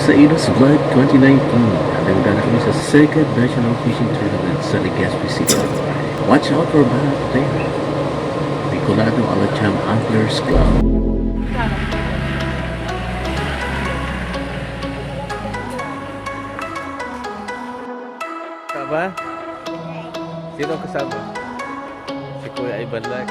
sa INOsVLOG 2019. Nagdala kami sa second National Fishing Tournament sa Legazpi City. Watch out for BAAC there. Bicolano Alacham Anglers Club. Kasama? Sino kasama? Si Kuya Ivan lang.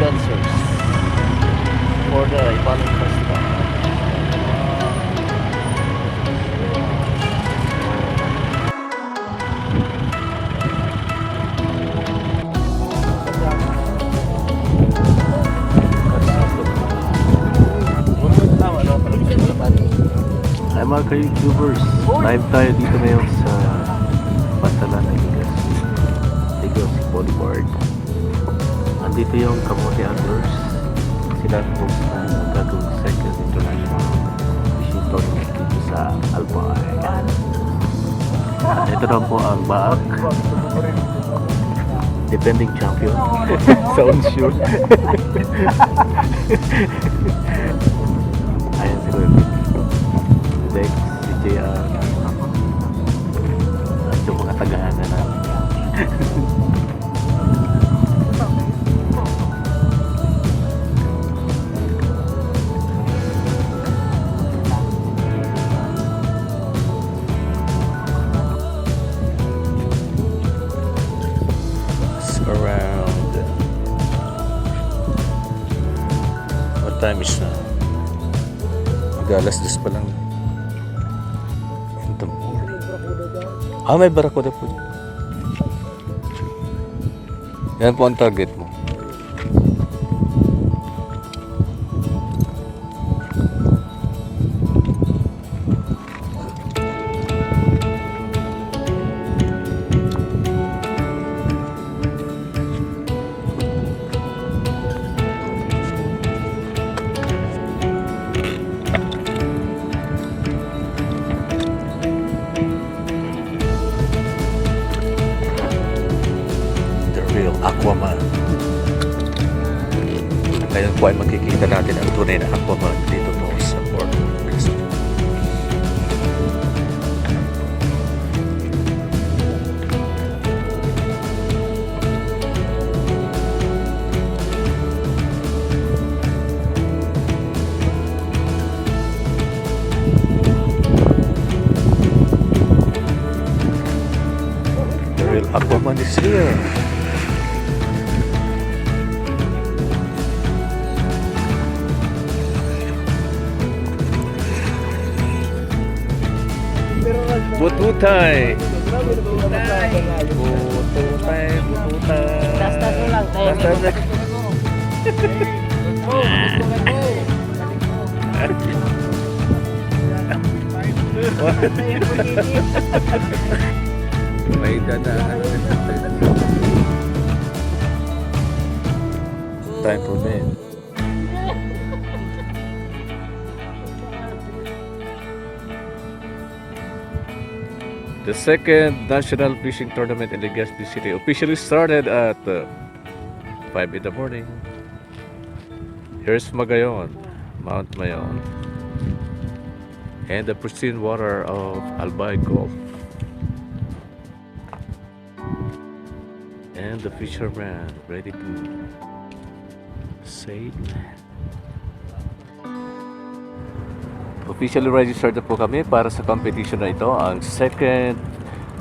Dancers for the Ibalan Festival. Ay mga ka-YouTubers, live tayo dito ngayon sa Pantalan ng Legazpi. Legazpi Boulevard. Nandito yung Kamote Anglers. Sila po magagawang second international fishing tournament dito sa Albay. Ito na po ang BAAC, defending champion. Sounds sure. Ayan si Kuya Lex, si JR, at yung mga tagahanan namin. Around what time is na? Mag-alas 10 pa lang. May barakuda po. Yan po ang target mo. Aquaman. Ngayon po ay makikita natin ang tunay na Aquaman dito po sa Port Legazpi. The real Aquaman is here. Bututay. Bututay. Tas-tas mo lang. May dadaan. Time for men. The second National Fishing Tournament in Legazpi City officially started at 5 in the morning. Here's Magayon, Mount Mayon, and the pristine water of Albay Gulf. And the fisherman ready to sail. Officially registered na po kami para sa competition na ito, ang second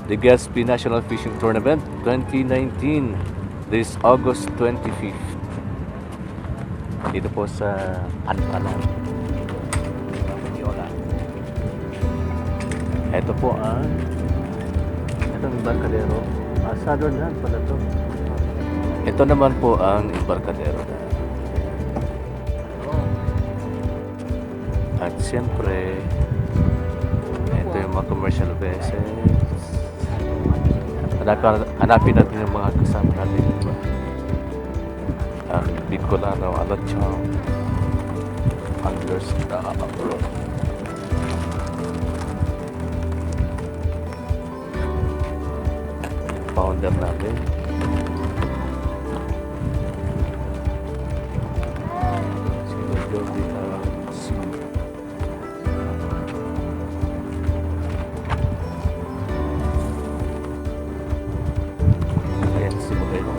Legazpi National Fishing Tournament 2019. This August 25th. Dito po sa Anpalan. Ito po ang itong Embarcadero. Southern Land pala to. Ito naman po ang Embarcadero. At siyempre, ito yung mga commercial vessels. Hanapin natin yung mga kasama natin. Diba? Ang Bicolano Alacham Anglers Club. Founder namin. Ayan si Modelo.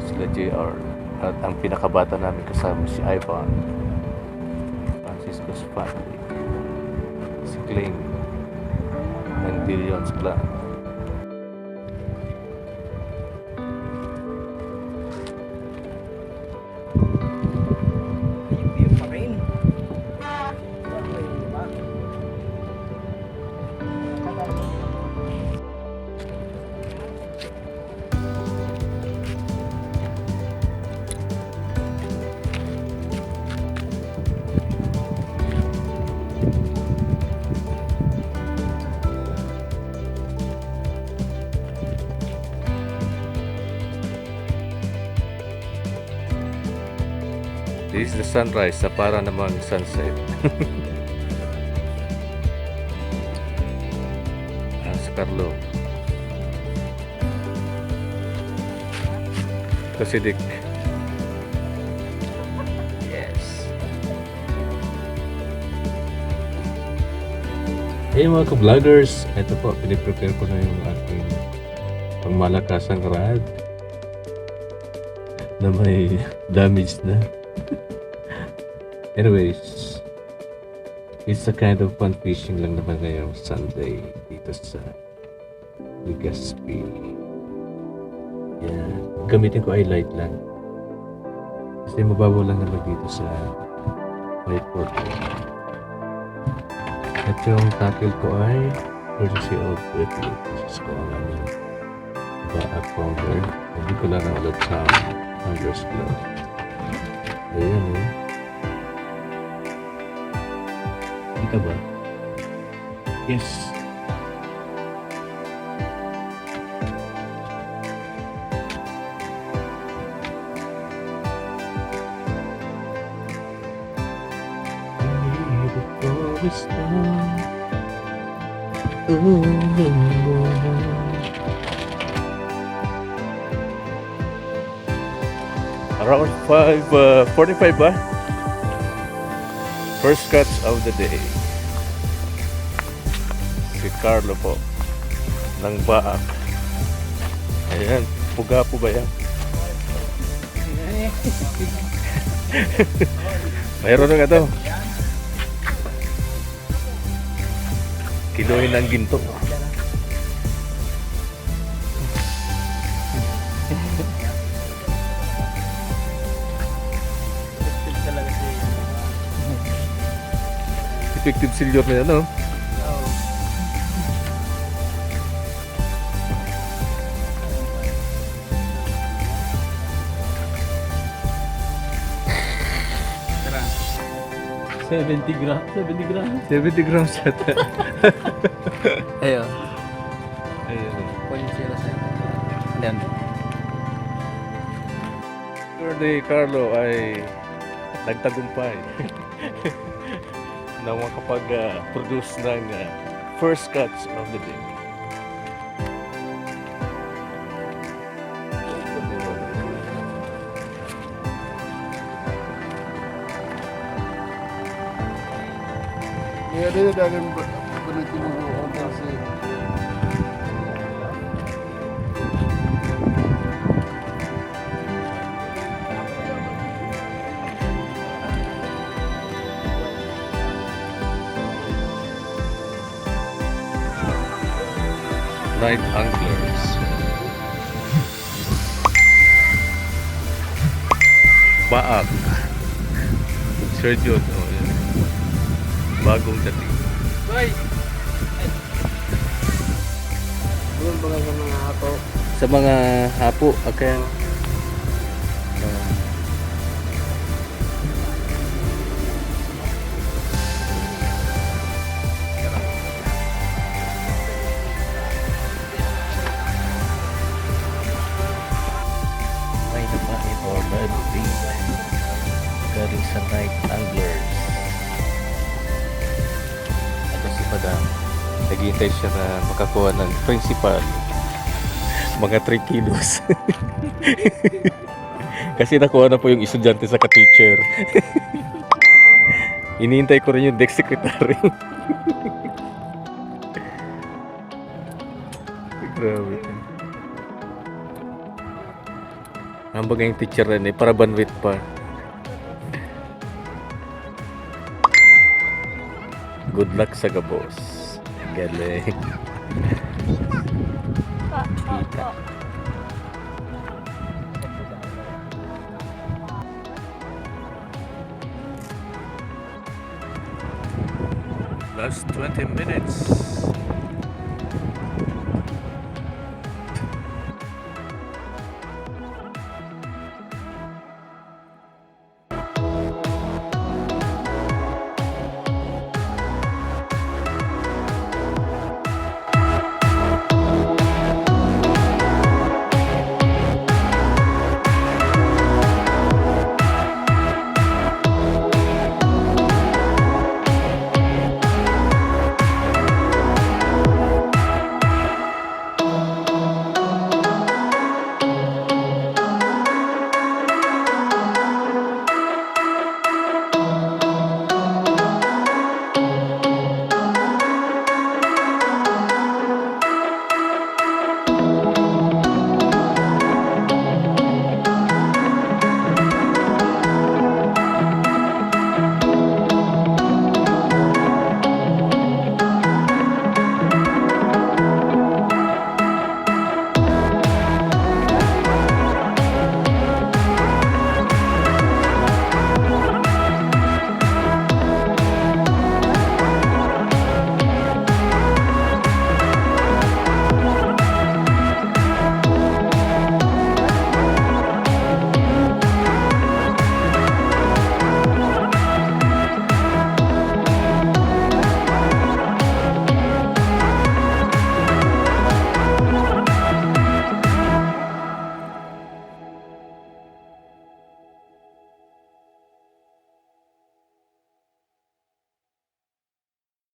Sila JR. At ang pinakabata namin kasama si Ivan. Francisco's family. Si Kling. Ng Dillion's Plan. This is the sunrise sa para namang sunset. Sa Carlo. Ito si Dick. Yes. Hey mga ka-vloggers, ito po, piniprepare ko na yung aking pangmalakasang rad na may damage na. Anyways, it's a kind of fun fishing lang naman ngayong Sunday dito sa Legazpi. Yan. Gamitin ko ay light lang. Kasi mababaw lang naman dito sa whiteboard ko. At yung tackle ko ay courtesy of withits ko ang aming BAAC founder. Bicolano Alacham Anglers Club. Ayan eh. Hindi ka ba? Yes. Around 5:45 ba? First catch of the day. Si Carlo po ng BAAC. Ayan, puga po ba yan? Mayroon na ito. Kiloin ng ginto. Effective silver na yan, no? $70 grams. 70 grams yata. Ayun. Ayun. 0.07. Then, Ni Carlo ay nagtagumpay na makapag-produce ng first catch of the day. Ya dia dah akan berhenti orang biasa. Night Anglers. BAAC. Sir John. Oh, yan. Bagong dating. Boy! Doon ba sa mga ako? Sa mga hapo, okay. May napain or nag-feed galing sa Night Anglers. Ito si Madam. Naghihintay siya na makakuha ng principal. Mga 3 kilos. Kasi nakuha na po yung estudyante sa ka-teacher. Inihintay ko rin yung desk secretary. Grabe. Ang bagay yung teacher rin para banwit pa. Good luck sa gabos. Galing. Kita. Last 20 minutes.